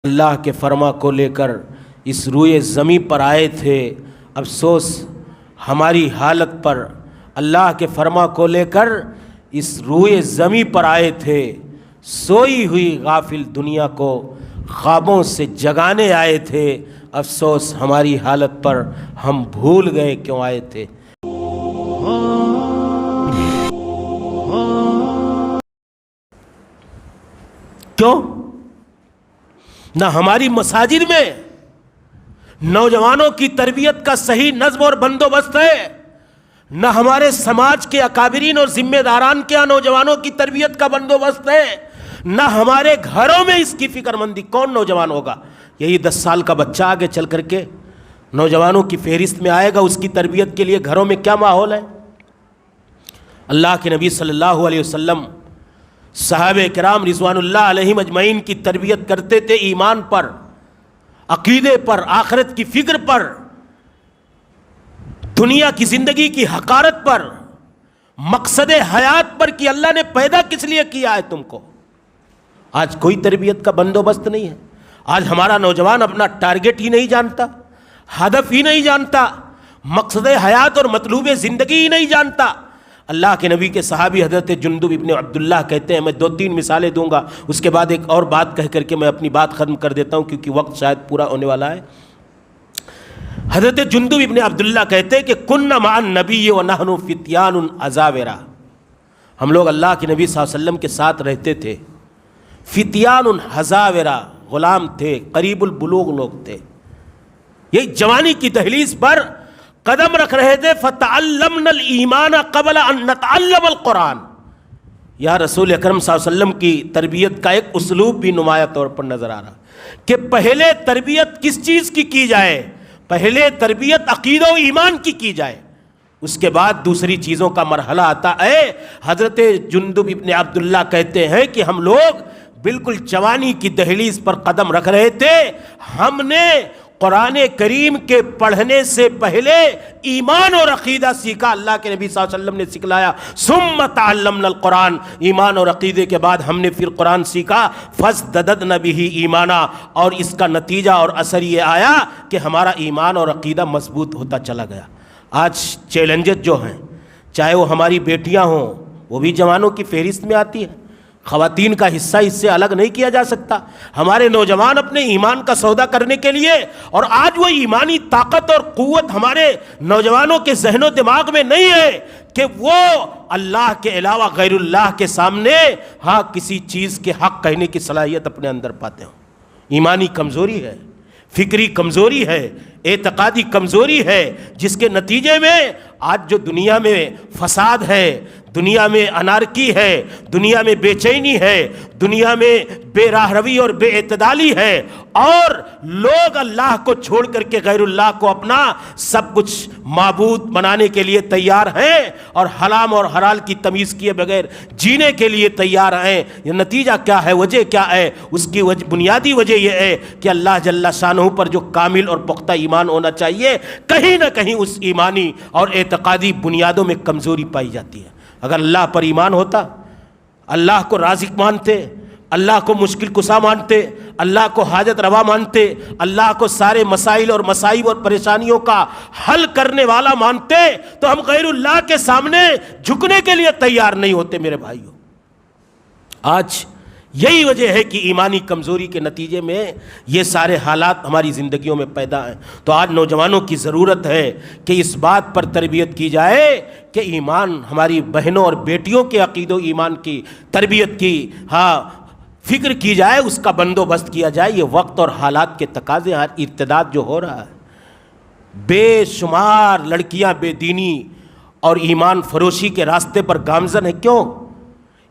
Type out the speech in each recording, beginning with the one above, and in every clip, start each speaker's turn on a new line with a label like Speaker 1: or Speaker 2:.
Speaker 1: اللہ کے فرما کو لے کر اس روئے زمین پر آئے تھے، افسوس ہماری حالت پر۔ اللہ کے فرما کو لے کر اس روئے زمین پر آئے تھے، سوئی ہوئی غافل دنیا کو خوابوں سے جگانے آئے تھے، افسوس ہماری حالت پر، ہم بھول گئے کیوں آئے تھے۔ کیوں نہ ہماری مساجد میں نوجوانوں کی تربیت کا صحیح نظم اور بندوبست ہے، نہ ہمارے سماج کے اکابرین اور ذمہ داران کے نوجوانوں کی تربیت کا بندوبست ہے، نہ ہمارے گھروں میں اس کی فکر مندی۔ کون نوجوان ہوگا؟ یہی 10 سال کا بچہ آگے چل کر کے نوجوانوں کی فہرست میں آئے گا، اس کی تربیت کے لیے گھروں میں کیا ماحول ہے؟ اللہ کے نبی صلی اللہ علیہ وسلم صحابہ کرام رضوان اللہ علیہم اجمعین کی تربیت کرتے تھے ایمان پر، عقیدے پر، آخرت کی فکر پر، دنیا کی زندگی کی حقارت پر، مقصد حیات پر کہ اللہ نے پیدا کس لیے کیا ہے تم کو۔ آج کوئی تربیت کا بندوبست نہیں ہے۔ آج ہمارا نوجوان اپنا ٹارگٹ ہی نہیں جانتا، ہدف ہی نہیں جانتا، مقصد حیات اور مطلوب زندگی ہی نہیں جانتا۔ اللہ کے نبی کے صحابی حضرت جندب ابن عبداللہ کہتے ہیں، میں 2-3 مثالیں دوں گا، اس کے بعد ایک اور بات کہہ کر کے میں اپنی بات ختم کر دیتا ہوں کیونکہ وقت شاید پورا ہونے والا ہے۔ حضرت جندب ابن عبداللہ کہتے ہیں کہ کنا مع النبی ونحن فتیان ازاورا، ہم لوگ اللہ کے نبی صلی اللہ علیہ وسلم کے ساتھ رہتے تھے، فتیان ہزاورا، غلام تھے، قریب البلوغ لوگ تھے، یہ جوانی کی دہلیز پر قدم رکھ رہے تھے۔ فتعلمنا الایمان قبل ان نتعلم القرآن، یا رسول اکرم صلی اللہ علیہ وسلم کی تربیت کا ایک اسلوب بھی نمایاں طور پر نظر آ رہا کہ پہلے تربیت کس چیز کی جائے؟ پہلے تربیت عقیدہ و ایمان کی جائے، اس کے بعد دوسری چیزوں کا مرحلہ آتا ہے۔ حضرت جندب ابن عبداللہ کہتے ہیں کہ ہم لوگ بالکل جوانی کی دہلیز پر قدم رکھ رہے تھے، ہم نے قرآن کریم کے پڑھنے سے پہلے ایمان اور عقیدہ سیکھا، اللہ کے نبی صلی اللہ علیہ وسلم نے سکھلایا۔ ثم تعلمنا القرآن، ایمان اور عقیدے کے بعد ہم نے پھر قرآن سیکھا۔ فازددنا به ایمانا، اور اس کا نتیجہ اور اثر یہ آیا کہ ہمارا ایمان اور عقیدہ مضبوط ہوتا چلا گیا۔ آج چیلنجز جو ہیں، چاہے وہ ہماری بیٹیاں ہوں، وہ بھی جوانوں کی فہرست میں آتی ہے، خواتین کا حصہ اس سے الگ نہیں کیا جا سکتا۔ ہمارے نوجوان اپنے ایمان کا سودا کرنے کے لیے، اور آج وہ ایمانی طاقت اور قوت ہمارے نوجوانوں کے ذہن و دماغ میں نہیں ہے کہ وہ اللہ کے علاوہ غیر اللہ کے سامنے کسی چیز کے حق کہنے کی صلاحیت اپنے اندر پاتے ہوں۔ ایمانی کمزوری ہے، فکری کمزوری ہے، اعتقادی کمزوری ہے، جس کے نتیجے میں آج جو دنیا میں فساد ہے، دنیا میں انارکی ہے، دنیا میں بے چینی ہے، دنیا میں بے راہ روی اور بے اعتدالی ہے، اور لوگ اللہ کو چھوڑ کر کے غیر اللہ کو اپنا سب کچھ معبود بنانے کے لیے تیار ہیں، اور حرام اور حلال کی تمیز کیے بغیر جینے کے لیے تیار ہیں۔ یہ نتیجہ کیا ہے؟ وجہ کیا ہے؟ اس کی بنیادی وجہ یہ ہے کہ اللہ جل شانہ پر جو کامل اور پختہ ایمان ہونا چاہیے، کہیں نہ کہیں اس ایمانی اور اعتقادی بنیادوں میں کمزوری پائی جاتی ہے۔ اگر اللہ پر ایمان ہوتا، اللہ کو رازق مانتے، اللہ کو مشکل کشا مانتے، اللہ کو حاجت روا مانتے، اللہ کو سارے مسائل اور مصائب اور پریشانیوں کا حل کرنے والا مانتے، تو ہم غیر اللہ کے سامنے جھکنے کے لیے تیار نہیں ہوتے میرے بھائیوں۔ آج یہی وجہ ہے کہ ایمانی کمزوری کے نتیجے میں یہ سارے حالات ہماری زندگیوں میں پیدا ہیں۔ تو آج نوجوانوں کی ضرورت ہے کہ اس بات پر تربیت کی جائے کہ ایمان، ہماری بہنوں اور بیٹیوں کے عقید و ایمان کی تربیت کی فکر کی جائے، اس کا بندوبست کیا جائے۔ یہ وقت اور حالات کے تقاضے ہیں۔ ارتداد جو ہو رہا ہے، بے شمار لڑکیاں بے دینی اور ایمان فروشی کے راستے پر گامزن ہیں۔ کیوں؟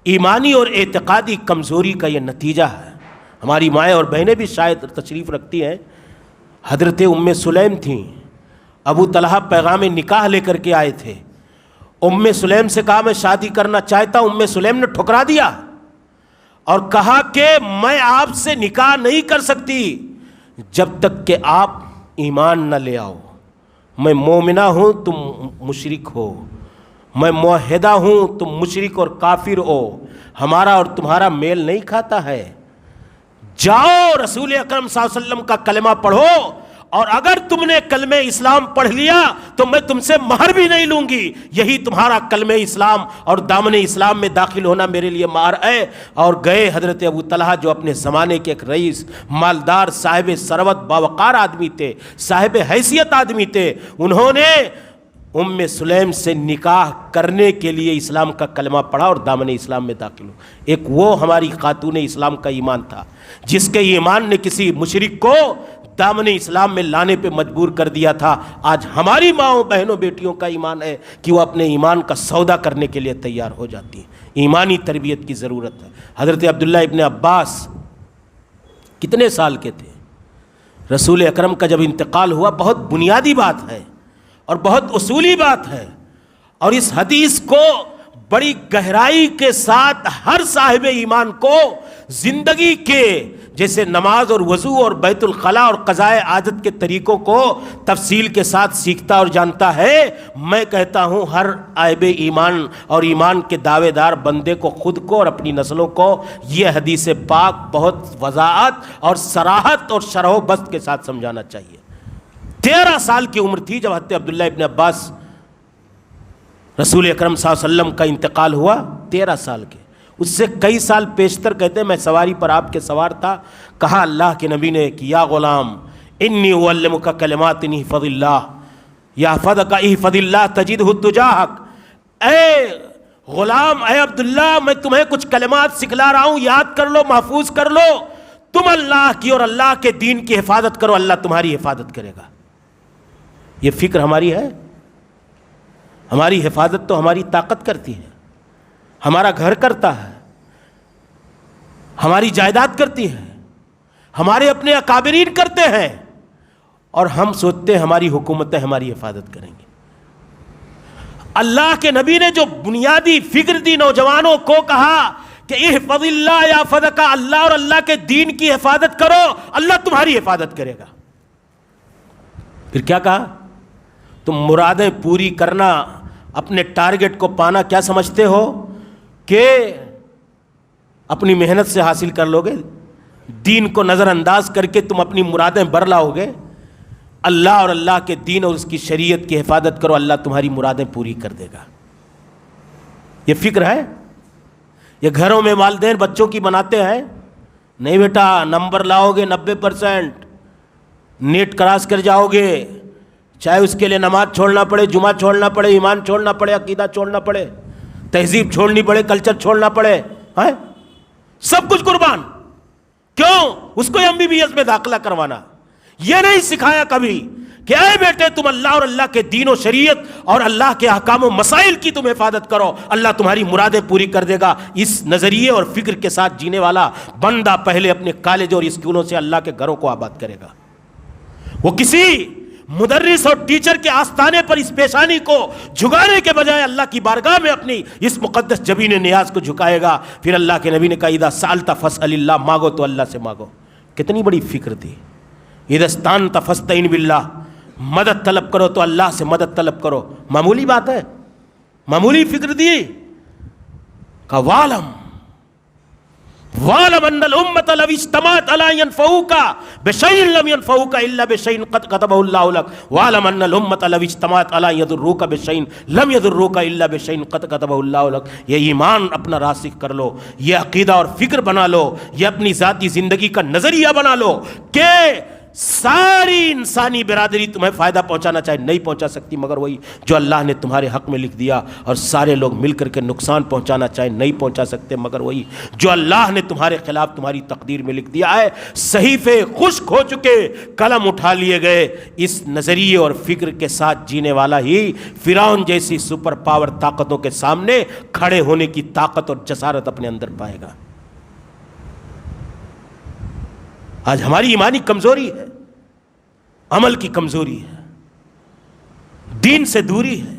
Speaker 1: ایمانی اور اعتقادی کمزوری کا یہ نتیجہ ہے۔ ہماری مائیں اور بہنیں بھی شاید تشریف رکھتی ہیں، حضرت ام سلیم تھیں، ابو طلحہ پیغام نکاح لے کر کے آئے تھے، ام سلیم سے کہا میں شادی کرنا چاہتا ہوں، ام سلیم نے ٹھکرا دیا اور کہا کہ میں آپ سے نکاح نہیں کر سکتی جب تک کہ آپ ایمان نہ لے آؤ، میں مومنہ ہوں تم مشرک ہو، میں موحدہ ہوں تم مشرک اور کافر ہو، ہمارا اور تمہارا میل نہیں کھاتا ہے۔ جاؤ رسول اکرم صلی اللہ علیہ وسلم کا کلمہ پڑھو، اور اگر تم نے کلمہ اسلام پڑھ لیا تو میں تم سے مہر بھی نہیں لوں گی، یہی تمہارا کلمہ اسلام اور دامن اسلام میں داخل ہونا میرے لیے مہر ہے۔ اور گئے حضرت ابو طلحہ جو اپنے زمانے کے ایک رئیس، مالدار، صاحب ثروت، باوقار آدمی تھے، صاحب حیثیت آدمی تھے، انہوں نے ام سلیم سے نکاح کرنے کے لیے اسلام کا کلمہ پڑھا اور دامن اسلام میں داخل ہو۔ ایک وہ ہماری خاتون اسلام کا ایمان تھا جس کے ایمان نے کسی مشرک کو دامن اسلام میں لانے پہ مجبور کر دیا تھا۔ آج ہماری ماؤں، بہنوں، بیٹیوں کا ایمان ہے کہ وہ اپنے ایمان کا سودا کرنے کے لیے تیار ہو جاتی ہیں۔ ایمانی تربیت کی ضرورت ہے۔ حضرت عبداللہ ابن عباس کتنے سال کے تھے؟ رسول اکرم کا جب انتقال ہوا، بہت بنیادی بات ہے اور بہت اصولی بات ہے، اور اس حدیث کو بڑی گہرائی کے ساتھ ہر صاحب ایمان کو زندگی کے، جیسے نماز اور وضو اور بیت الخلاء اور قضاء حاجت کے طریقوں کو تفصیل کے ساتھ سیکھتا اور جانتا ہے۔ میں کہتا ہوں ہر صاحب ایمان اور ایمان کے دعوے دار بندے کو، خود کو اور اپنی نسلوں کو، یہ حدیث پاک بہت وضاحت اور صراحت اور شرح و بسط کے ساتھ سمجھانا چاہیے۔ 13 سال کی عمر تھی جب حضرت عبداللہ ابن عباس رسول اکرم صلی اللہ علیہ وسلم کا انتقال ہوا، 13 سال کے۔ اس سے کئی سال پیشتر کہتے ہیں میں سواری پر آپ کے سوار تھا، کہا اللہ کے نبی نے کہ یا غلام انی اعلمک کلمات احفظ اللہ یحفظک احفظ اللہ تجدہ تجاہک، اے غلام، اے عبداللہ، میں تمہیں کچھ کلمات سکھلا رہا ہوں، یاد کر لو، محفوظ کر لو، تم اللہ کی اور اللہ کے دین کی حفاظت کرو، اللہ تمہاری حفاظت کرے گا۔ یہ فکر ہماری ہے؟ ہماری حفاظت تو ہماری طاقت کرتی ہے، ہمارا گھر کرتا ہے، ہماری جائیداد کرتی ہے، ہمارے اپنے اکابرین کرتے ہیں، اور ہم سوچتے ہیں ہماری حکومتیں ہماری حفاظت کریں گی۔ اللہ کے نبی نے جو بنیادی فکر دی نوجوانوں کو، کہا کہ احفظ اللہ یحفظک، اللہ اور اللہ کے دین کی حفاظت کرو، اللہ تمہاری حفاظت کرے گا۔ پھر کیا کہا؟ تم مرادیں پوری کرنا، اپنے ٹارگٹ کو پانا کیا سمجھتے ہو کہ اپنی محنت سے حاصل کر لو گے؟ دین کو نظر انداز کر کے تم اپنی مرادیں بر لاؤ گے؟ اللہ اور اللہ کے دین اور اس کی شریعت کی حفاظت کرو، اللہ تمہاری مرادیں پوری کر دے گا۔ یہ فکر ہے؟ یہ گھروں میں والدین بچوں کی بناتے ہیں، نہیں بیٹا نمبر لاؤ گے 90%، نیٹ کراس کر جاؤ گے، چاہے اس کے لیے نماز چھوڑنا پڑے، جمعہ چھوڑنا پڑے، ایمان چھوڑنا پڑے، عقیدہ چھوڑنا پڑے، تہذیب چھوڑنی پڑے، کلچر چھوڑنا پڑے، سب کچھ قربان۔ کیوں؟ اس کو MBBS میں داخلہ کروانا۔ یہ نہیں سکھایا کبھی کہ اے بیٹے تم اللہ اور اللہ کے دین و شریعت اور اللہ کے احکام و مسائل کی تم حفاظت کرو، اللہ تمہاری مرادیں پوری کر دے گا۔ اس نظریے اور فکر کے ساتھ جینے والا بندہ پہلے اپنے کالج اور اسکولوں سے اللہ کے گھروں کو آباد کرے گا۔ وہ کسی مدرس اور ٹیچر کے آستانے پر اس پیشانی کو جھکانے کے بجائے اللہ کی بارگاہ میں اپنی اس مقدس جبین نیاز کو جھکائے گا۔ پھر اللہ کے نبی نے کہا اذا سألت فاسأل اللہ، مانگو تو اللہ سے مانگو۔ کتنی بڑی فکر تھی۔ اذا استعنت فاستعن باللہ، مدد طلب کرو تو اللہ سے مدد طلب کرو۔ معمولی بات ہے؟ معمولی فکر دی؟ کہ وَاعْلَمْ أَنَّ الْأُمَّةَ لَوِ اجْتَمَعَتْ عَلَىٰ يَنْفَعُوكَ بِشَيْءٍ لَمْ يَنْفَعُوكَ إِلَّا بِشَيْءٍ قَدْ كَتَبَهُ اللَّهُ لَكَ وَاعْلَمْ أَنَّ الْأُمَّةَ لَوِ اجْتَمَعَتْ عَلَىٰ يَضُرُّوكَ بِشَيْءٍ لَمْ يَضُرُّوكَ إِلَّا بِشَيْءٍ قَدْ كَتَبَهُ اللَّهُ لَكَ۔ یہ ایمان اپنا راسخ کر لو، یہ عقیدہ اور فکر بنا لو، یہ اپنی ذاتی زندگی کا نظریہ بنا لو کہ ساری انسانی برادری تمہیں فائدہ پہنچانا چاہے نہیں پہنچا سکتی مگر وہی جو اللہ نے تمہارے حق میں لکھ دیا، اور سارے لوگ مل کر کے نقصان پہنچانا چاہے نہیں پہنچا سکتے مگر وہی جو اللہ نے تمہارے خلاف تمہاری تقدیر میں لکھ دیا ہے۔ صحیفے خشک ہو چکے، قلم اٹھا لیے گئے، اس نظریے اور فکر کے ساتھ جینے والا ہی فرعون جیسی سپر پاور طاقتوں کے سامنے کھڑے ہونے کی طاقت اور جسارت اپنے اندر پائے گا۔ آج ہماری ایمانی کمزوری ہے، عمل کی کمزوری ہے، دین سے دوری ہے،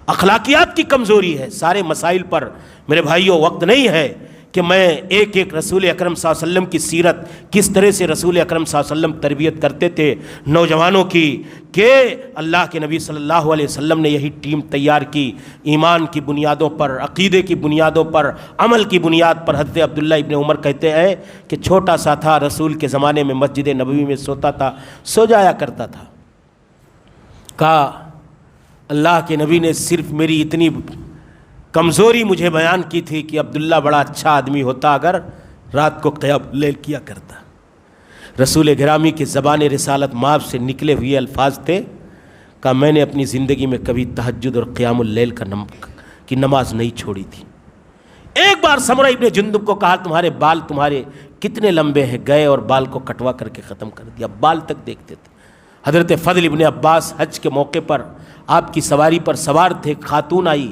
Speaker 1: اخلاقیات کی کمزوری ہے۔ سارے مسائل پر میرے بھائیوں وقت نہیں ہے کہ میں ایک ایک رسول اکرم صلی اللہ علیہ وسلم کی سیرت، کس طرح سے رسول اکرم صلی اللہ علیہ وسلم تربیت کرتے تھے نوجوانوں کی، کہ اللہ کے نبی صلی اللہ علیہ وسلم نے یہی ٹیم تیار کی، ایمان کی بنیادوں پر، عقیدے کی بنیادوں پر، عمل کی بنیاد پر۔ حضرت عبداللہ ابن عمر کہتے ہیں کہ چھوٹا سا تھا، رسول کے زمانے میں مسجد نبوی میں سوتا تھا، سو جایا کرتا تھا۔ کہا اللہ کے نبی نے صرف میری اتنی کمزوری مجھے بیان کی تھی کہ عبداللہ بڑا اچھا آدمی ہوتا اگر رات کو قیام اللیل کیا کرتا۔ رسول گرامی کی زبان رسالت مآب سے نکلے ہوئے الفاظ تھے، کہا میں نے اپنی زندگی میں کبھی تہجد اور قیام اللیل کی نماز نہیں چھوڑی تھی۔ ایک بار سمرہ ابن جندب کو کہا تمہارے بال تمہارے کتنے لمبے ہیں، گئے اور بال کو کٹوا کر کے ختم کر دیا، بال تک دیکھتے تھے۔ حضرت فضل ابن عباس حج کے موقع پر آپ کی سواری پر سوار تھے، خاتون آئی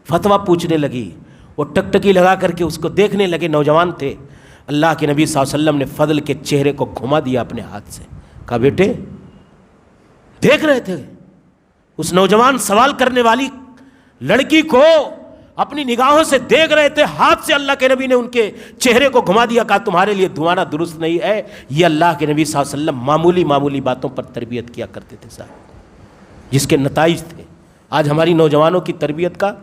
Speaker 1: فتویٰ پوچھنے لگی، وہ ٹکٹکی لگا کر کے اس کو دیکھنے لگے، نوجوان تھے۔ اللہ کے نبی صلی اللہ علیہ وسلم نے فضل کے چہرے کو گھما دیا اپنے ہاتھ سے، کہا بیٹے، دیکھ رہے تھے اس نوجوان سوال کرنے والی لڑکی کو، اپنی نگاہوں سے دیکھ رہے تھے، ہاتھ سے اللہ کے نبی نے ان کے چہرے کو گھما دیا، کہا تمہارے لیے دھوانا درست نہیں ہے۔ یہ اللہ کے نبی صلی اللہ علیہ وسلم معمولی باتوں پر تربیت کیا کرتے تھے صاحب، جس کے نتائج تھے۔ آج ہماری نوجوانوں کی تربیت کا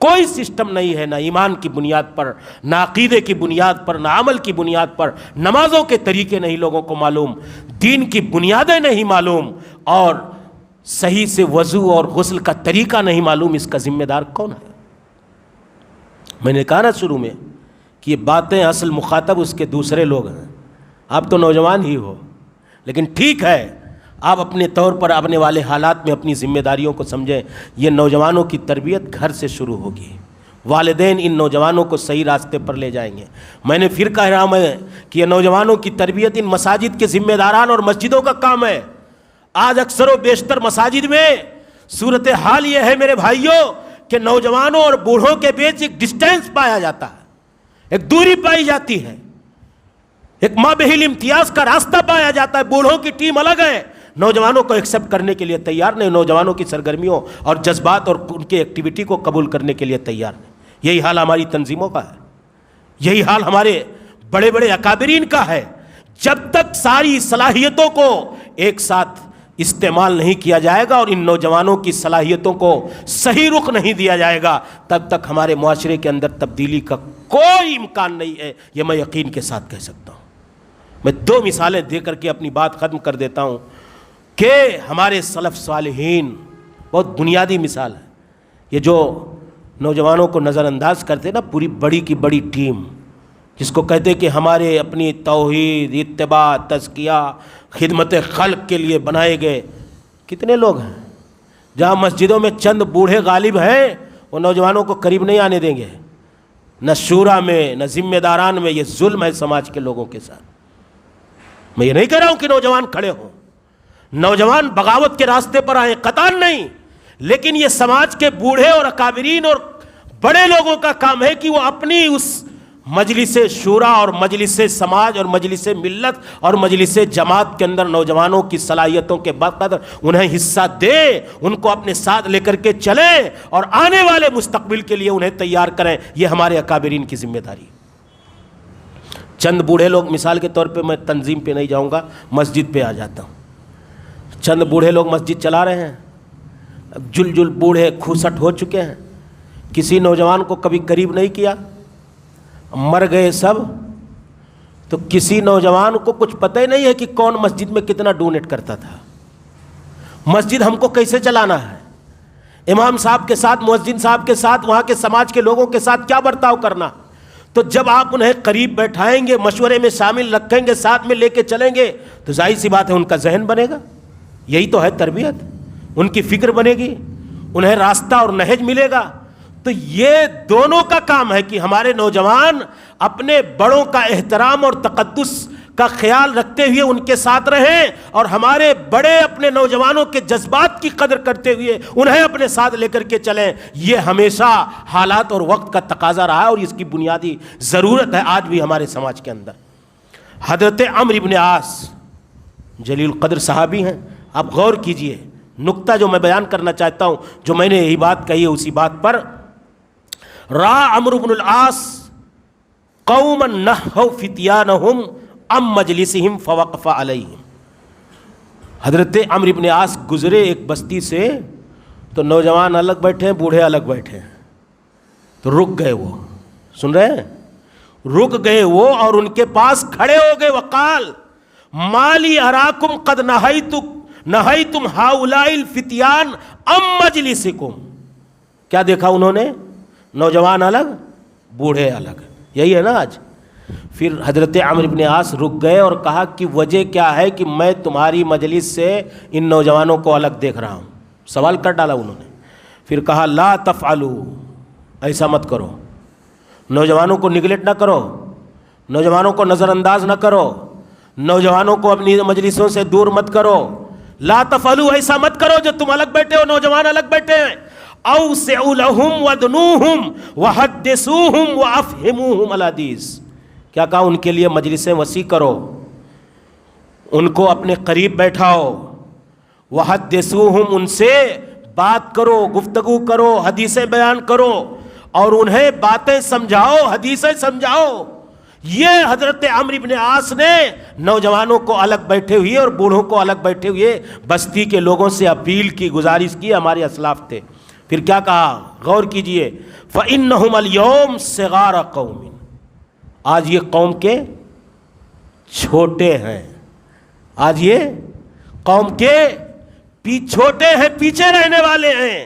Speaker 1: کوئی سسٹم نہیں ہے، نہ ایمان کی بنیاد پر، نہ عقیدے کی بنیاد پر، نہ عمل کی بنیاد پر، نمازوں کے طریقے نہیں لوگوں کو معلوم، دین کی بنیادیں نہیں معلوم، اور صحیح سے وضو اور غسل کا طریقہ نہیں معلوم۔ اس کا ذمہ دار کون ہے؟ میں نے کہا نا شروع میں کہ یہ باتیں اصل مخاطب اس کے دوسرے لوگ ہیں، آپ تو نوجوان ہی ہو، لیکن ٹھیک ہے، آپ اپنے طور پر آنے والے حالات میں اپنی ذمہ داریوں کو سمجھیں۔ یہ نوجوانوں کی تربیت گھر سے شروع ہوگی، والدین ان نوجوانوں کو صحیح راستے پر لے جائیں گے۔ میں نے پھر کہہ رہا ہوں کہ یہ نوجوانوں کی تربیت ان مساجد کے ذمہ داران اور مسجدوں کا کام ہے۔ آج اکثر و بیشتر مساجد میں صورتحال یہ ہے میرے بھائیوں کہ نوجوانوں اور بوڑھوں کے بیچ ایک ڈسٹینس پایا جاتا ہے، ایک دوری پائی جاتی ہے، ایک مابہل امتیاز کا راستہ پایا جاتا ہے۔ بوڑھوں کی ٹیم الگ ہے، نوجوانوں کو ایکسیپٹ کرنے کے لیے تیار نہیں، نوجوانوں کی سرگرمیوں اور جذبات اور ان کی ایکٹیویٹی کو قبول کرنے کے لیے تیار نہیں۔ یہی حال ہماری تنظیموں کا ہے، یہی حال ہمارے بڑے بڑے اکابرین کا ہے۔ جب تک ساری صلاحیتوں کو ایک ساتھ استعمال نہیں کیا جائے گا اور ان نوجوانوں کی صلاحیتوں کو صحیح رخ نہیں دیا جائے گا، تب تک ہمارے معاشرے کے اندر تبدیلی کا کوئی امکان نہیں ہے، یہ میں یقین کے ساتھ کہہ سکتا ہوں۔ میں دو مثالیں دے کر کے اپنی بات ختم کر دیتا ہوں کہ ہمارے سلف صالحین بہت بنیادی مثال ہے۔ یہ جو نوجوانوں کو نظر انداز کرتے نا، پوری بڑی کی بڑی ٹیم جس کو کہتے کہ ہمارے اپنی توحید، اتباع، تزکیہ، خدمت خلق کے لیے بنائے گئے، کتنے لوگ ہیں؟ جہاں مسجدوں میں چند بوڑھے غالب ہیں، وہ نوجوانوں کو قریب نہیں آنے دیں گے، نہ شورا میں نہ ذمہ داران میں۔ یہ ظلم ہے سماج کے لوگوں کے ساتھ۔ میں یہ نہیں کہہ رہا ہوں کہ نوجوان کھڑے ہوں، نوجوان بغاوت کے راستے پر آئیں، قطعاً نہیں، لیکن یہ سماج کے بوڑھے اور اکابرین اور بڑے لوگوں کا کام ہے کہ وہ اپنی اس مجلس شورا اور مجلس سماج اور مجلس ملت اور مجلس جماعت کے اندر نوجوانوں کی صلاحیتوں کے بقدر انہیں حصہ دے، ان کو اپنے ساتھ لے کر کے چلیں اور آنے والے مستقبل کے لیے انہیں تیار کریں۔ یہ ہمارے اکابرین کی ذمہ داری۔ چند بوڑھے لوگ، مثال کے طور پہ میں تنظیم پہ نہیں جاؤں گا، مسجد پہ آ جاتا ہوں۔ چند بوڑھے لوگ مسجد چلا رہے ہیں، جل بوڑھے کھوسٹ ہو چکے ہیں، کسی نوجوان کو کبھی قریب نہیں کیا، مر گئے سب، تو کسی نوجوان کو کچھ پتہ ہی نہیں ہے کہ کون مسجد میں کتنا ڈونیٹ کرتا تھا، مسجد ہم کو کیسے چلانا ہے، امام صاحب کے ساتھ، مؤذن صاحب کے ساتھ، وہاں کے سماج کے لوگوں کے ساتھ کیا برتاؤ کرنا۔ تو جب آپ انہیں قریب بیٹھائیں گے، مشورے میں شامل رکھیں گے، ساتھ میں لے کے چلیں گے، تو ظاہر سی بات ہے ان کا ذہن بنے گا۔ یہی تو ہے تربیت، ان کی فکر بنے گی، انہیں راستہ اور نہج ملے گا۔ تو یہ دونوں کا کام ہے کہ ہمارے نوجوان اپنے بڑوں کا احترام اور تقدس کا خیال رکھتے ہوئے ان کے ساتھ رہیں، اور ہمارے بڑے اپنے نوجوانوں کے جذبات کی قدر کرتے ہوئے انہیں اپنے ساتھ لے کر کے چلیں۔ یہ ہمیشہ حالات اور وقت کا تقاضا رہا ہے اور اس کی بنیادی ضرورت ہے آج بھی ہمارے سماج کے اندر۔ حضرت عمرو بن عاص جلیل القدر صحابی ہیں، آپ غور کیجئے، نقطہ جو میں بیان کرنا چاہتا ہوں، جو میں نے یہی بات کہی ہے اسی بات پر۔ را عمرو بن العاص قوما نہوا فتیانہم ام مجلسہم فوقف علیہم. حضرت عمرو بن عاص گزرے ایک بستی سے تو نوجوان الگ بیٹھے ہیں, بوڑھے الگ بیٹھے ہیں, تو رک گئے وہ. سن رہے ہیں؟ رک گئے وہ اور ان کے پاس کھڑے ہو گئے. وقال مالی اراکم قد نہیتم ہؤلاء الفتیان ام مجلسکم. کیا دیکھا انہوں نے؟ نوجوان الگ, بوڑھے الگ. یہی ہے نا آج. پھر حضرت عمرو بن عاص رک گئے اور کہا کہ وجہ کیا ہے کہ میں تمہاری مجلس سے ان نوجوانوں کو الگ دیکھ رہا ہوں. سوال کر ڈالا انہوں نے. پھر کہا لا تفعلوا, ایسا مت کرو, نوجوانوں کو نگلیکٹ نہ کرو, نوجوانوں کو نظر انداز نہ کرو, نوجوانوں کو اپنی مجلسوں سے دور مت کرو. لا تفعلوا, ایسا مت کرو جو تم الگ بیٹھے ہو, نوجوان الگ بیٹھے ہیں. اوسعوا لهم ودنوهم وحدثوهم وافهموهم الحدیث. کیا کہا؟ ان کے لیے مجلسیں وسیع کرو, ان کو اپنے قریب بیٹھاؤ. وحدثوهم, ان سے بات کرو, گفتگو کرو, حدیثیں بیان کرو اور انہیں باتیں سمجھاؤ, حدیثیں سمجھاؤ. یہ حضرت عمرو بن عاص نے نوجوانوں کو الگ بیٹھے ہوئے اور بوڑھوں کو الگ بیٹھے ہوئے بستی کے لوگوں سے اپیل کی, گزارش کی. ہمارے اسلاف تھے. پھر کیا کہا؟ غور کیجئے. فَإِنَّهُمَ الْيَوْمَ صِغَارَ قَوْمٍ, آج یہ قوم کے چھوٹے ہیں, آج یہ قوم کے چھوٹے ہیں, پیچھے رہنے والے ہیں.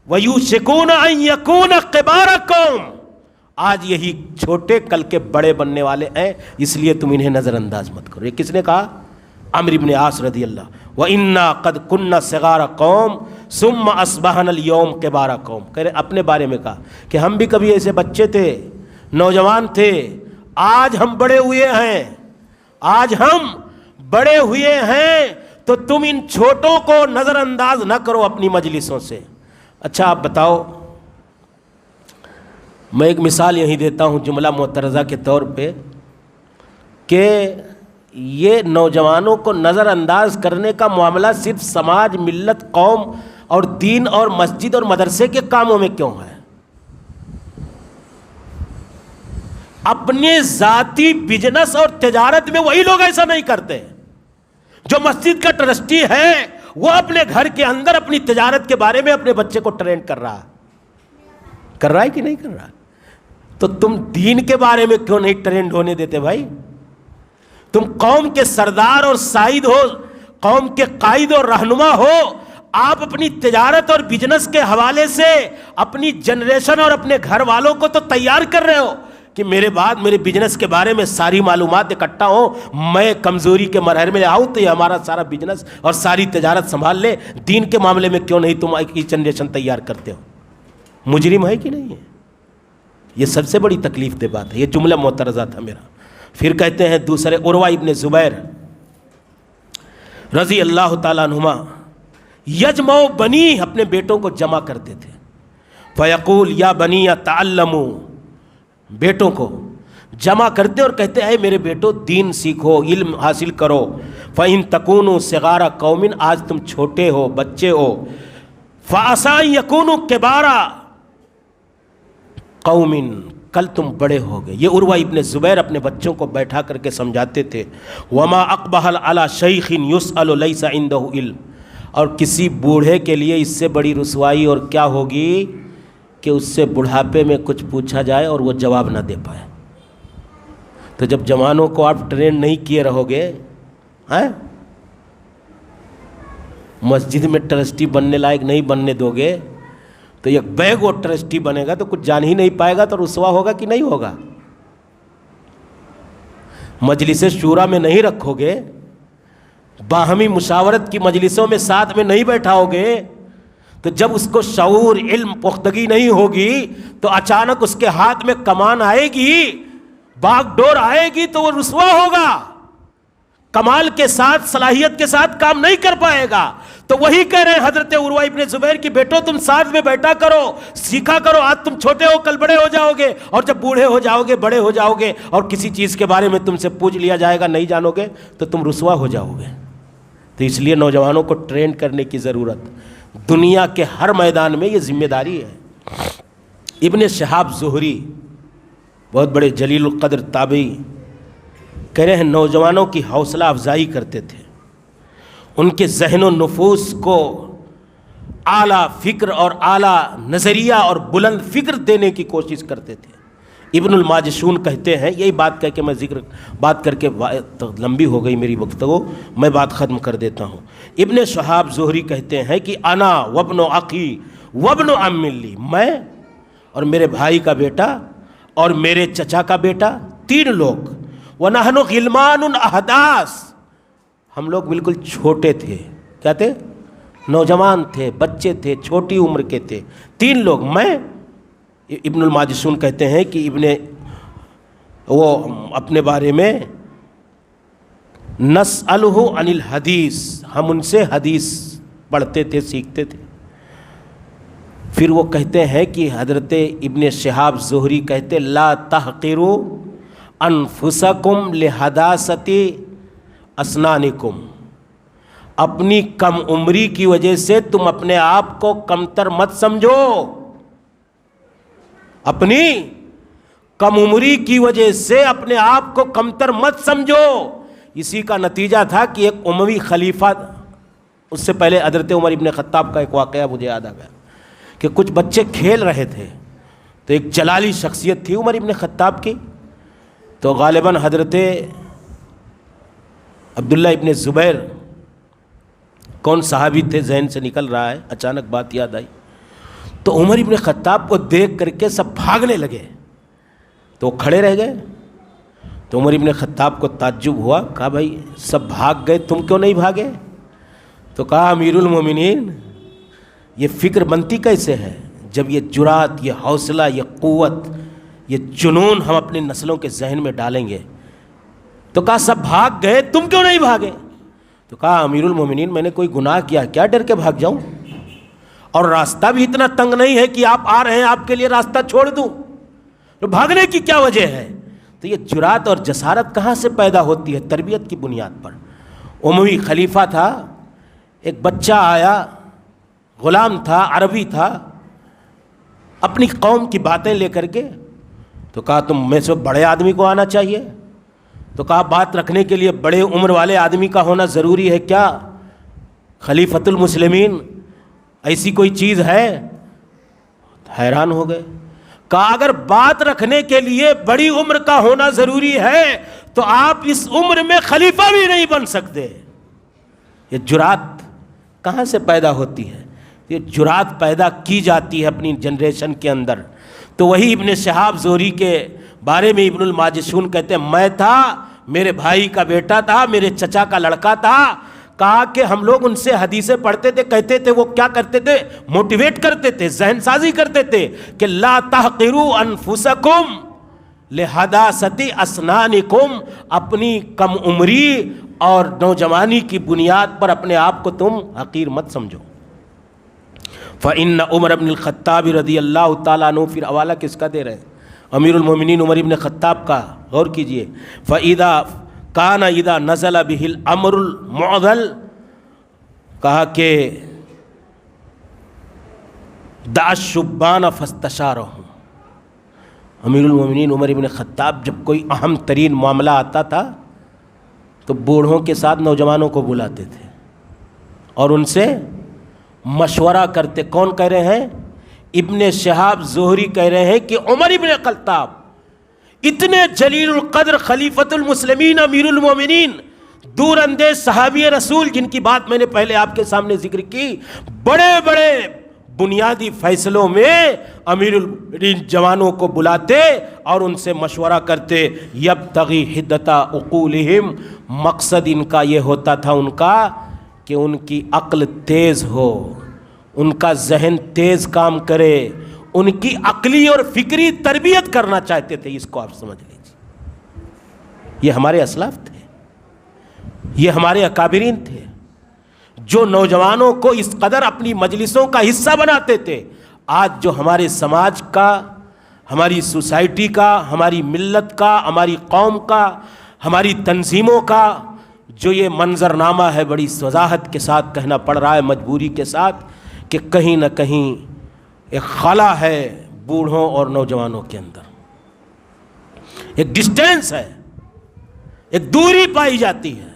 Speaker 1: وَيُوشِكُونَ أَن يَكُونَ قِبَارَ قَوْمٍ, آج یہی چھوٹے کل کے بڑے بننے والے ہیں, اس لیے تم انہیں نظر انداز مت کرو. یہ کس نے کہا؟ عمرو بن عاص رضی اللہ. وَإِنَّا قَدْ كُنَّا صِغَارَ قَوْمٍ ثُمَّ أَصْبَحْنَا الْيَوْمَ كِبَارَ قَوْمٍ. کہہ رہے اپنے بارے میں کہا کہ ہم بھی کبھی ایسے بچے تھے, نوجوان تھے, آج ہم بڑے ہوئے ہیں, آج ہم بڑے ہوئے ہیں, تو تم ان چھوٹوں کو نظر انداز نہ کرو اپنی مجلسوں سے. اچھا آپ بتاؤ, میں ایک مثال یہیں دیتا ہوں جملہ معترضہ کے طور پہ, کہ یہ نوجوانوں کو نظر انداز کرنے کا معاملہ صرف سماج, ملت, قوم اور دین اور مسجد اور مدرسے کے کاموں میں کیوں ہے؟ اپنے ذاتی بزنس اور تجارت میں وہی لوگ ایسا نہیں کرتے. جو مسجد کا ٹرسٹی ہے وہ اپنے گھر کے اندر اپنی تجارت کے بارے میں اپنے بچے کو ٹرینڈ کر رہا ہے کہ نہیں کر رہا؟ تو تم دین کے بارے میں کیوں نہیں ٹرینڈ ہونے دیتے بھائی؟ تم قوم کے سردار اور سائد ہو, قوم کے قائد اور رہنما ہو, آپ اپنی تجارت اور بزنس کے حوالے سے اپنی جنریشن اور اپنے گھر والوں کو تو تیار کر رہے ہو کہ میرے بعد میرے بزنس کے بارے میں ساری معلومات اکٹھا ہو, میں کمزوری کے مرحلے میں آؤں تو یہ ہمارا سارا بزنس اور ساری تجارت سنبھال لے. دین کے معاملے میں کیوں نہیں تم ایک جنریشن تیار کرتے ہو؟ مجرم ہے کہ نہیں ہے؟ یہ سب سے بڑی تکلیف دہ بات ہے. یہ جملہ معترضہ تھا میرا. پھر کہتے ہیں دوسرے, عروہ ابن زبیر رضی اللہ تعالیٰ عنہما یجمع بنی, اپنے بیٹوں کو جمع کرتے تھے. فیقول یا بنی تعلموا, بیٹوں کو جمع کرتے اور کہتے ہیں میرے بیٹو دین سیکھو, علم حاصل کرو. فَإِن تَكُونُوا صِغَارَ قَوْمٍ, آج تم چھوٹے ہو, بچے ہو. فَعَسَىٰ أَن يَكُونُوا كِبَارَ قَوْمٍ, کل تم بڑے ہوگے. یہ عروہ ابن زبیر اپنے بچوں کو بیٹھا کر کے سمجھاتے تھے. وَمَا أَقْبَحَ عَلَىٰ شَيْخٍ يُسْأَلُ لَيْسَ عِندَهُ علم, اور کسی بوڑھے کے لیے اس سے بڑی رسوائی اور کیا ہوگی کہ اس سے بڑھاپے میں کچھ پوچھا جائے اور وہ جواب نہ دے پائے. تو جب جوانوں کو آپ ٹرین نہیں کیے رہو گے, مسجد میں ٹرسٹی بننے لائق نہیں بننے دو گے, تو ایک بیگ وہ ٹرسٹی بنے گا تو کچھ جان ہی نہیں پائے گا, تو رسوا ہوگا کہ نہیں ہوگا. مجلس شورا میں نہیں رکھو گے, باہمی مشاورت کی مجلسوں میں ساتھ میں نہیں بیٹھاؤ گے, تو جب اس کو شعور, علم, پختگی نہیں ہوگی تو اچانک اس کے ہاتھ میں کمان آئے گی, باغ ڈور آئے گی, تو وہ رسوا ہوگا, کمال کے ساتھ, صلاحیت کے ساتھ کام نہیں کر پائے گا. تو وہی کہہ رہے ہیں حضرت عروہ ابن زبیر کی بیٹو تم ساتھ میں بیٹھا کرو, سیکھا کرو. آج تم چھوٹے ہو, کل بڑے ہو جاؤ گے, اور جب بوڑھے ہو جاؤ گے, بڑے ہو جاؤ گے, اور کسی چیز کے بارے میں تم سے پوچھ لیا جائے گا, نہیں جانو گے, تو تم رسوا ہو جاؤ گے. تو اس لیے نوجوانوں کو ٹرین کرنے کی ضرورت, دنیا کے ہر میدان میں یہ ذمہ داری ہے. ابن شہاب زہری بہت بڑے جلیل القدر تابعی کہہ رہے ہیں نوجوانوں کی حوصلہ افزائی کرتے تھے، ان کے ذہن و نفوس کو اعلیٰ فکر اور اعلیٰ نظریہ اور بلند فکر دینے کی کوشش کرتے تھے۔ ابن الماجشون کہتے ہیں، یہی بات کہہ کے میں بات کر کے لمبی ہو گئی میری گفتگو، میں بات ختم کر دیتا ہوں۔ ابن شہاب زہری کہتے ہیں کہ انا وابن اخی وابن عم لی، میں اور میرے بھائی کا بیٹا اور میرے چچا کا بیٹا، 3 لوگ، وَنَحْنُ غِلْمَانٌ احداث، ہم لوگ بالکل چھوٹے تھے، کیا تھے؟ نوجوان تھے، بچے تھے، چھوٹی عمر کے تھے، 3 لوگ، میں۔ ابن الماجشون کہتے ہیں کہ وہ اپنے بارے میں نسألہ عن الحدیث، ہم ان سے حدیث پڑھتے تھے، سیکھتے تھے۔ پھر وہ کہتے ہیں کہ حضرت ابن شہاب زہری کہتے لا تحقروا انفسکم لحداثت اسنانکم، اپنی کم عمری کی وجہ سے تم اپنے آپ کو کمتر مت سمجھو، اپنی کم عمری کی وجہ سے اپنے آپ کو کمتر مت سمجھو۔ اسی کا نتیجہ تھا کہ ایک اموی خلیفہ، اس سے پہلے حضرت عمر ابن خطاب کا ایک واقعہ مجھے یاد آ گیا کہ کچھ بچے کھیل رہے تھے، تو ایک جلالی شخصیت تھی عمر ابن خطاب کی، تو غالباً حضرت عبداللہ ابن زبیر، کون صحابی تھے ذہن سے نکل رہا ہے، اچانک بات یاد آئی، تو عمر ابن خطاب کو دیکھ کر کے سب بھاگنے لگے، تو وہ کھڑے رہ گئے۔ تو عمر ابن خطاب کو تعجب ہوا، کہا بھائی سب بھاگ گئے، تم کیوں نہیں بھاگے؟ تو کہا امیر المومنین، یہ فکر بنتی کیسے ہے جب یہ جرات، یہ حوصلہ، یہ قوت، یہ جنون ہم اپنی نسلوں کے ذہن میں ڈالیں گے؟ تو کہا سب بھاگ گئے، تم کیوں نہیں بھاگے؟ تو کہا امیر المومنین، میں نے کوئی گناہ کیا کیا ڈر کے بھاگ جاؤں؟ اور راستہ بھی اتنا تنگ نہیں ہے کہ آپ آ رہے ہیں آپ کے لیے راستہ چھوڑ دوں، تو بھاگنے کی کیا وجہ ہے؟ تو یہ جرات اور جسارت کہاں سے پیدا ہوتی ہے؟ تربیت کی بنیاد پر۔ اموی خلیفہ تھا، ایک بچہ آیا، غلام تھا، عربی تھا، اپنی قوم کی باتیں لے کر کے، تو کہا تم میں سے بڑے آدمی کو آنا چاہیے، تو کہا بات رکھنے کے لیے بڑے عمر والے آدمی کا ہونا ضروری ہے کیا؟ خلیفۃ المسلمین ایسی کوئی چیز ہے؟ حیران ہو گئے، کہا اگر بات رکھنے کے لیے بڑی عمر کا ہونا ضروری ہے تو آپ اس عمر میں خلیفہ بھی نہیں بن سکتے۔ یہ جرات کہاں سے پیدا ہوتی ہے؟ یہ جرات پیدا کی جاتی ہے اپنی جنریشن کے اندر۔ تو وہی ابن شہاب زہری کے بارے میں ابن الماجشون کہتے ہیں میں تھا، میرے بھائی کا بیٹا تھا، میرے چچا کا لڑکا تھا، کہا کہ ہم لوگ ان سے حدیثیں پڑھتے تھے، کہتے تھے، وہ کیا کرتے تھے؟ موٹیویٹ کرتے تھے، ذہن سازی کرتے تھے کہ لا تحقروا انفسکم لحداثت اسنانکم، اپنی کم عمری اور نوجوانی کی بنیاد پر اپنے آپ کو تم حقیر مت سمجھو۔ فإن عمر بن الخطاب رضی اللہ تعالیٰ عنہ، پھر حوالہ کس کا دے رہے ہیں؟ امیر المومنین عمر بن خطاب کا، غور کیجئے۔ فَإِذَا كَانَ إِذَا نَزَلَ بِهِ الْأَمْرُ الْمُعْضَلُ، کہا کہ دَعَ الشُّبَّانَ فَاسْتَشَارَهُمْ، امیر المومنین عمر بن خطاب جب کوئی اہم ترین معاملہ آتا تھا تو بوڑھوں کے ساتھ نوجوانوں کو بلاتے تھے اور ان سے مشورہ کرتے۔ کون کہہ رہے ہیں؟ ابن شہاب زہری کہہ رہے ہیں کہ عمر ابن خطاب اتنے جلیل القدر خلیفۃ المسلمین امیر المومنین، دور اندیش صحابی رسول، جن کی بات میں نے پہلے آپ کے سامنے ذکر کی، بڑے بڑے بنیادی فیصلوں میں امیر المومنین جوانوں کو بلاتے اور ان سے مشورہ کرتے۔ یبتغی حدۃ عقولہم، مقصد ان کا یہ ہوتا تھا ان کا کہ ان کی عقل تیز ہو، ان کا ذہن تیز کام کرے، ان کی عقلی اور فکری تربیت کرنا چاہتے تھے۔ اس کو آپ سمجھ لیجیے، یہ ہمارے اسلاف تھے، یہ ہمارے اکابرین تھے جو نوجوانوں کو اس قدر اپنی مجلسوں کا حصہ بناتے تھے۔ آج جو ہمارے سماج کا، ہماری سوسائٹی کا، ہماری ملت کا، ہماری قوم کا، ہماری تنظیموں کا جو یہ منظرنامہ ہے، بڑی وضاحت کے ساتھ کہنا پڑ رہا ہے، مجبوری کے ساتھ، کہ کہیں نہ کہیں ایک خلا ہے بوڑھوں اور نوجوانوں کے اندر۔ ایک ڈسٹینس ہے، ایک دوری پائی جاتی ہے۔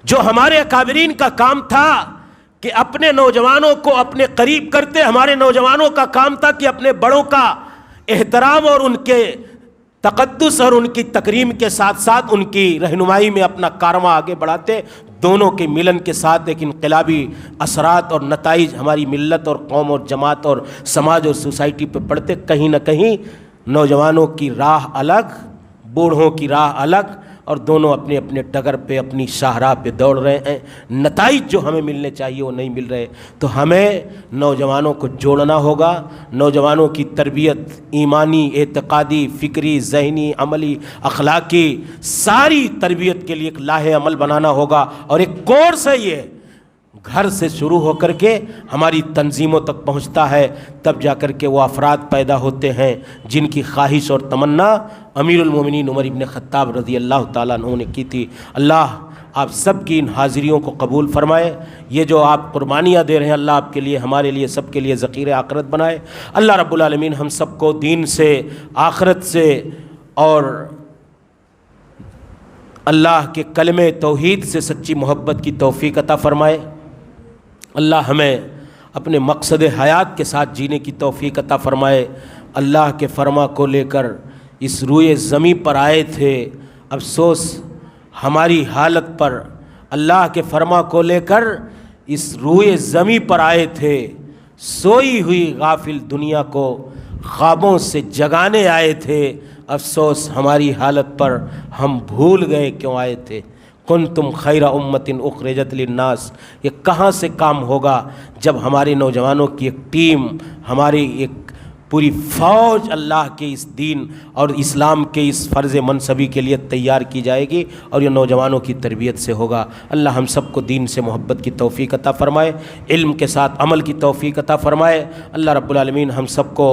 Speaker 1: جو ہمارے اکابرین کا کام تھا کہ اپنے نوجوانوں کو اپنے قریب کرتے، ہمارے نوجوانوں کا کام تھا کہ اپنے بڑوں کا احترام اور ان کے تقدس اور ان کی تکریم کے ساتھ ساتھ ان کی رہنمائی میں اپنا کارواں آگے بڑھاتے۔ دونوں کے ملن کے ساتھ ایک انقلابی اثرات اور نتائج ہماری ملت اور قوم اور جماعت اور سماج اور سوسائٹی پہ پڑتے۔ کہیں نہ کہیں نوجوانوں کی راہ الگ، بوڑھوں کی راہ الگ، اور دونوں اپنے اپنے ڈگر پہ اپنی شاہراہ پہ دوڑ رہے ہیں۔ نتائج جو ہمیں ملنے چاہیے وہ نہیں مل رہے، تو ہمیں نوجوانوں کو جوڑنا ہوگا۔ نوجوانوں کی تربیت ایمانی، اعتقادی، فکری، ذہنی، عملی، اخلاقی، ساری تربیت کے لیے ایک لاہ عمل بنانا ہوگا، اور ایک کورس ہے یہ، گھر سے شروع ہو کر کے ہماری تنظیموں تک پہنچتا ہے، تب جا کر کے وہ افراد پیدا ہوتے ہیں جن کی خواہش اور تمنا امیر المومنین عمر ابن خطاب رضی اللہ تعالیٰ عنہ نے کی تھی۔ اللہ آپ سب کی ان حاضریوں کو قبول فرمائے۔ یہ جو آپ قربانیاں دے رہے ہیں، اللہ آپ کے لیے، ہمارے لیے، سب کے لیے ذخیرہ آخرت بنائے۔ اللہ رب العالمین ہم سب کو دین سے، آخرت سے اور اللہ کے کلمہ توحید سے سچی محبت کی توفیق عطا فرمائے۔ اللہ ہمیں اپنے مقصد حیات کے ساتھ جینے کی توفیق عطا فرمائے۔ اللہ کے فرما کو لے کر اس روئے زمین پر آئے تھے، افسوس ہماری حالت پر۔ اللہ کے فرما کو لے کر اس روئے زمین پر آئے تھے، سوئی ہوئی غافل دنیا کو خوابوں سے جگانے آئے تھے، افسوس ہماری حالت پر ہم بھول گئے کیوں آئے تھے۔ کنتم خیر امت اخرجت للناس، یہ کہاں سے کام ہوگا جب ہمارے نوجوانوں کی ایک ٹیم، ہماری ایک پوری فوج اللہ کے اس دین اور اسلام کے اس فرض منصبی کے لیے تیار کی جائے گی، اور یہ نوجوانوں کی تربیت سے ہوگا۔ اللہ ہم سب کو دین سے محبت کی توفیق عطا فرمائے، علم کے ساتھ عمل کی توفیق عطا فرمائے۔ اللہ رب العالمین ہم سب کو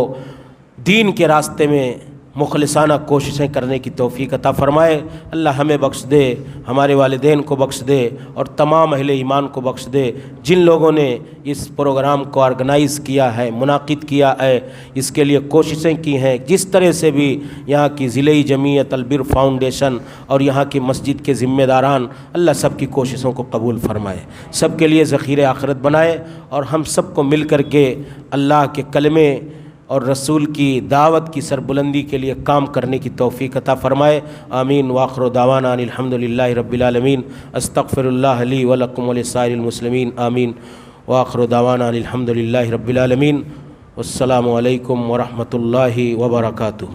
Speaker 1: دین کے راستے میں مخلصانہ کوششیں کرنے کی توفیق عطا فرمائے۔ اللہ ہمیں بخش دے، ہمارے والدین کو بخش دے، اور تمام اہل ایمان کو بخش دے جن لوگوں نے اس پروگرام کو آرگنائز کیا ہے، منعقد کیا ہے، اس کے لیے کوششیں کی ہیں۔ جس طرح سے بھی یہاں کی ضلعی جمعیت البر فاؤنڈیشن اور یہاں کی مسجد کے ذمہ داران، اللہ سب کی کوششوں کو قبول فرمائے، سب کے لیے ذخیرہ آخرت بنائے، اور ہم سب کو مل کر کے اللہ کے کلمے اور رسول کی دعوت کی سربلندی کے لیے کام کرنے کی توفیق عطا فرمائے۔ آمین۔ وآخر دعوانا ان الحمدللہ رب العالمین۔ استغفر اللہ لی ولکم ولسائر المسلمین۔ آمین۔ وآخر دعوانا ان الحمدللہ رب العالمین۔ والسلام علیکم ورحمۃ اللہ وبرکاتہ۔